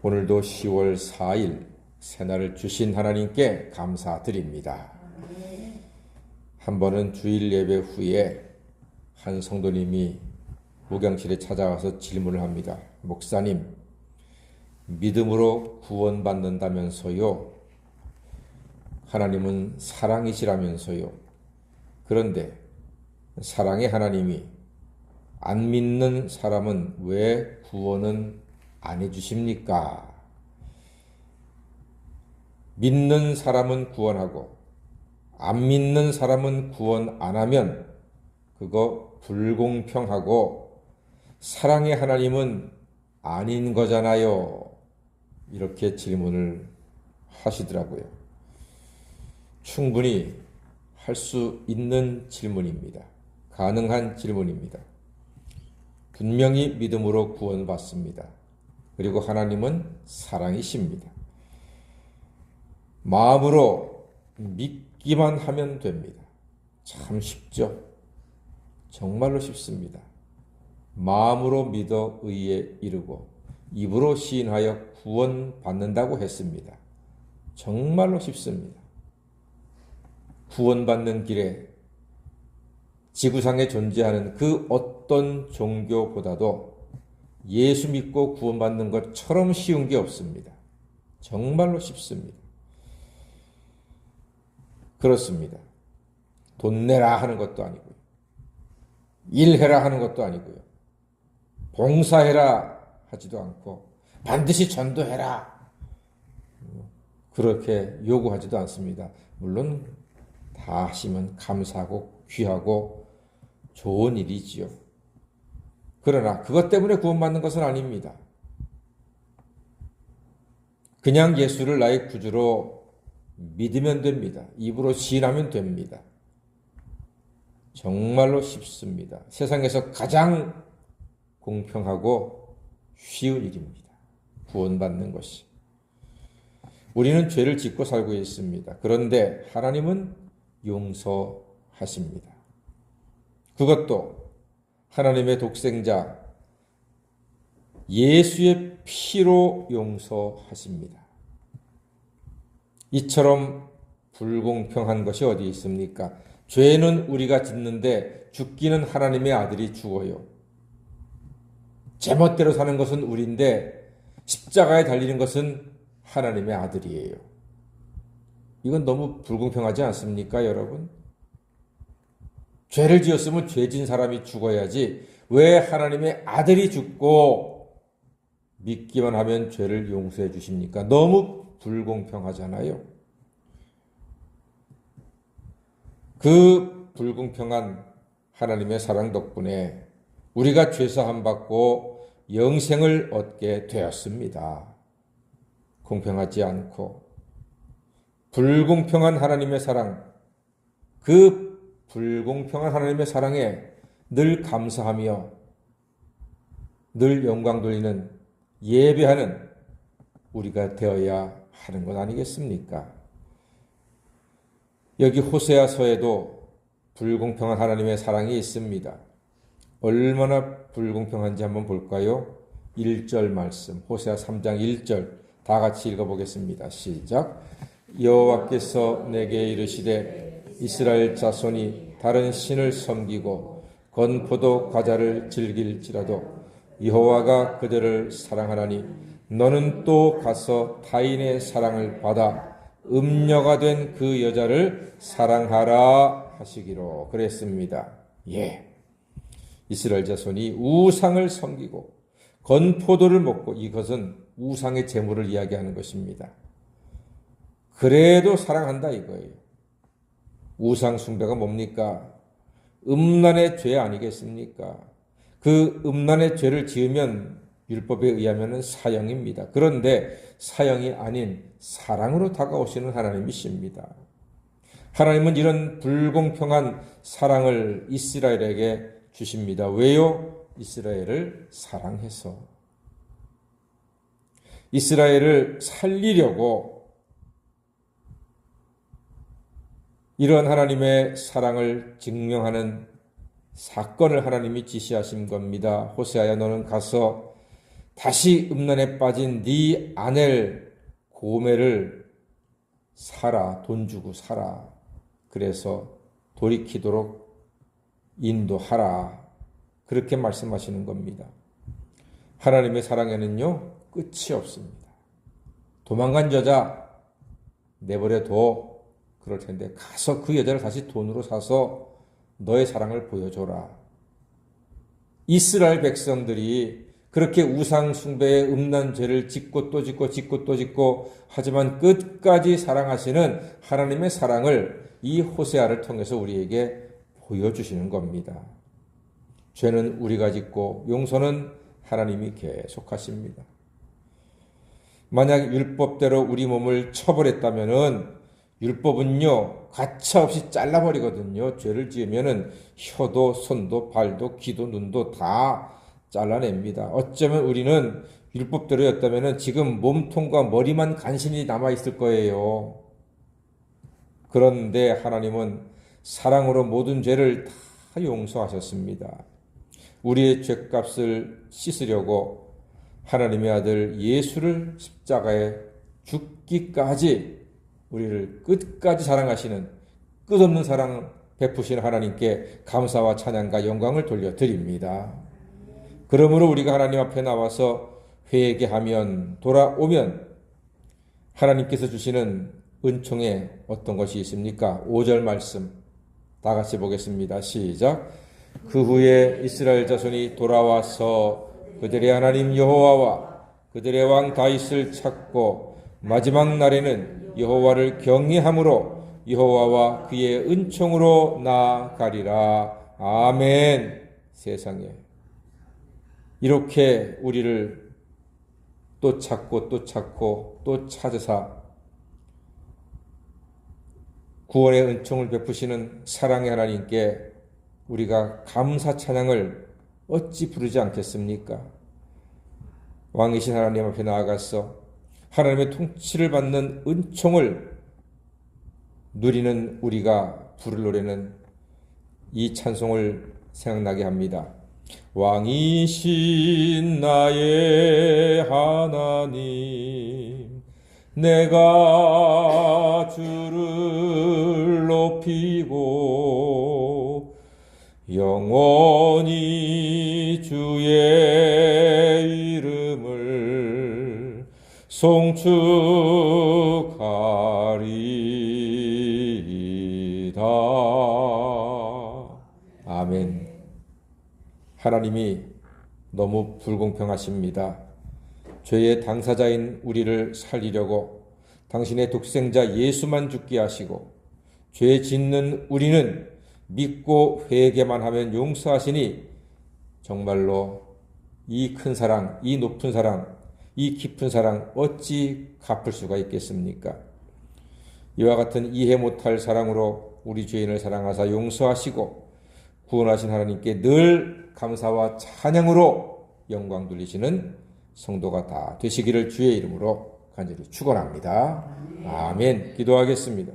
오늘도 10월 4일 새날을 주신 하나님께 감사드립니다. 한 번은 주일 예배 후에 한 성도님이 목양실에 찾아와서 질문을 합니다. 목사님, 믿음으로 구원받는다면서요? 하나님은 사랑이시라면서요? 그런데 사랑의 하나님이 안 믿는 사람은 왜 구원은 안 해주십니까? 믿는 사람은 구원하고 안 믿는 사람은 구원 안 하면 그거 불공평하고 사랑의 하나님은 아닌 거잖아요. 이렇게 질문을 하시더라고요. 충분히 할 수 있는 질문입니다. 가능한 질문입니다. 분명히 믿음으로 구원받습니다. 그리고 하나님은 사랑이십니다. 마음으로 믿기만 하면 됩니다. 참 쉽죠? 정말로 쉽습니다. 마음으로 믿어 의에 이르고 입으로 시인하여 구원받는다고 했습니다. 정말로 쉽습니다. 구원받는 길에 지구상에 존재하는 그 어떤 종교보다도 예수 믿고 구원받는 것처럼 쉬운 게 없습니다. 정말로 쉽습니다. 그렇습니다. 돈 내라 하는 것도 아니고요. 일해라 하는 것도 아니고요. 봉사해라 하지도 않고 반드시 전도해라 그렇게 요구하지도 않습니다. 물론 다 하시면 감사하고 귀하고 좋은 일이지요. 그러나 그것 때문에 구원받는 것은 아닙니다. 그냥 예수를 나의 구주로 믿으면 됩니다. 입으로 시인하면 됩니다. 정말로 쉽습니다. 세상에서 가장 공평하고 쉬운 일입니다. 구원받는 것이. 우리는 죄를 짓고 살고 있습니다. 그런데 하나님은 용서하십니다. 그것도 하나님의 독생자 예수의 피로 용서하십니다. 이처럼 불공평한 것이 어디 있습니까? 죄는 우리가 짓는데 죽기는 하나님의 아들이 죽어요. 제멋대로 사는 것은 우리인데 십자가에 달리는 것은 하나님의 아들이에요. 이건 너무 불공평하지 않습니까, 여러분? 죄를 지었으면 죄진 사람이 죽어야지 왜 하나님의 아들이 죽고 믿기만 하면 죄를 용서해 주십니까? 너무 불공평하잖아요. 그 불공평한 하나님의 사랑 덕분에 우리가 죄사함 받고 영생을 얻게 되었습니다. 공평하지 않고 불공평한 하나님의 사랑, 그 불공평한 하나님의 사랑에 늘 감사하며 늘 영광 돌리는 예배하는 우리가 되어야 하는 것 아니겠습니까? 여기 호세아서에도 불공평한 하나님의 사랑이 있습니다. 얼마나 불공평한지 한번 볼까요? 1절 말씀, 호세아 3장 1절 다 같이 읽어보겠습니다. 시작. 여호와께서 내게 이르시되 이스라엘 자손이 다른 신을 섬기고 건포도 과자를 즐길지라도 여호와가 그들을 사랑하나니 너는 또 가서 타인의 사랑을 받아 음녀가 된 그 여자를 사랑하라 하시기로 그랬습니다. 예, 이스라엘 자손이 우상을 섬기고 건포도를 먹고 이것은 우상의 제물을 이야기하는 것입니다. 그래도 사랑한다 이거예요. 우상 숭배가 뭡니까? 음란의 죄 아니겠습니까? 그 음란의 죄를 지으면 율법에 의하면 사형입니다. 그런데 사형이 아닌 사랑으로 다가오시는 하나님이십니다. 하나님은 이런 불공평한 사랑을 이스라엘에게 주십니다. 왜요? 이스라엘을 사랑해서. 이스라엘을 살리려고 이런 하나님의 사랑을 증명하는 사건을 하나님이 지시하신 겁니다. 호세아야 너는 가서 다시 음란에 빠진 네 아넬 고멜을 사라. 돈 주고 사라. 그래서 돌이키도록 인도하라. 그렇게 말씀하시는 겁니다. 하나님의 사랑에는요, 끝이 없습니다. 도망간 여자 내버려둬. 그럴 텐데 가서 그 여자를 다시 돈으로 사서 너의 사랑을 보여줘라. 이스라엘 백성들이 그렇게 우상 숭배의 음란 죄를 짓고 또 짓고 짓고 또 짓고 하지만 끝까지 사랑하시는 하나님의 사랑을 이 호세아를 통해서 우리에게 보여주시는 겁니다. 죄는 우리가 짓고 용서는 하나님이 계속하십니다. 만약 율법대로 우리 몸을 처벌했다면은 율법은요, 가차없이 잘라버리거든요. 죄를 지으면은 혀도 손도 발도 귀도 눈도 다 잘라냅니다. 어쩌면 우리는 율법대로였다면은 지금 몸통과 머리만 간신히 남아있을 거예요. 그런데 하나님은 사랑으로 모든 죄를 다 용서하셨습니다. 우리의 죄값을 씻으려고 하나님의 아들 예수를 십자가에 죽기까지 우리를 끝까지 사랑하시는 끝없는 사랑 베푸시는 하나님께 감사와 찬양과 영광을 돌려드립니다. 그러므로 우리가 하나님 앞에 나와서 회개하면 돌아오면 하나님께서 주시는 은총에 어떤 것이 있습니까? 5절 말씀 다 같이 보겠습니다. 시작. 그 후에 이스라엘 자손이 돌아와서 그들의 하나님 여호와와 그들의 왕 다윗을 찾고 마지막 날에는 여호와를 경외함으로 여호와와 그의 은총으로 나아가리라. 아멘. 세상에 이렇게 우리를 또 찾고 또 찾고 또 찾으사 구원의 은총을 베푸시는 사랑의 하나님께 우리가 감사 찬양을 어찌 부르지 않겠습니까? 왕이신 하나님 앞에 나아가서 하나님의 통치를 받는 은총을 누리는 우리가 부를 노래는 이 찬송을 생각나게 합니다. 왕이신 나의 하나님, 내가 주를 높이고 영원히 주의 이름을 송축하리이다. 아멘. 하나님이 너무 불공평하십니다. 죄의 당사자인 우리를 살리려고 당신의 독생자 예수만 죽게 하시고 죄 짓는 우리는 믿고 회개만 하면 용서하시니 정말로 이 큰 사랑, 이 높은 사랑, 이 깊은 사랑 어찌 갚을 수가 있겠습니까? 이와 같은 이해 못할 사랑으로 우리 죄인을 사랑하사 용서하시고 구원하신 하나님께 늘 감사와 찬양으로 영광 돌리시는 성도가 다 되시기를 주의 이름으로 간절히 축원합니다. 아멘. 기도하겠습니다.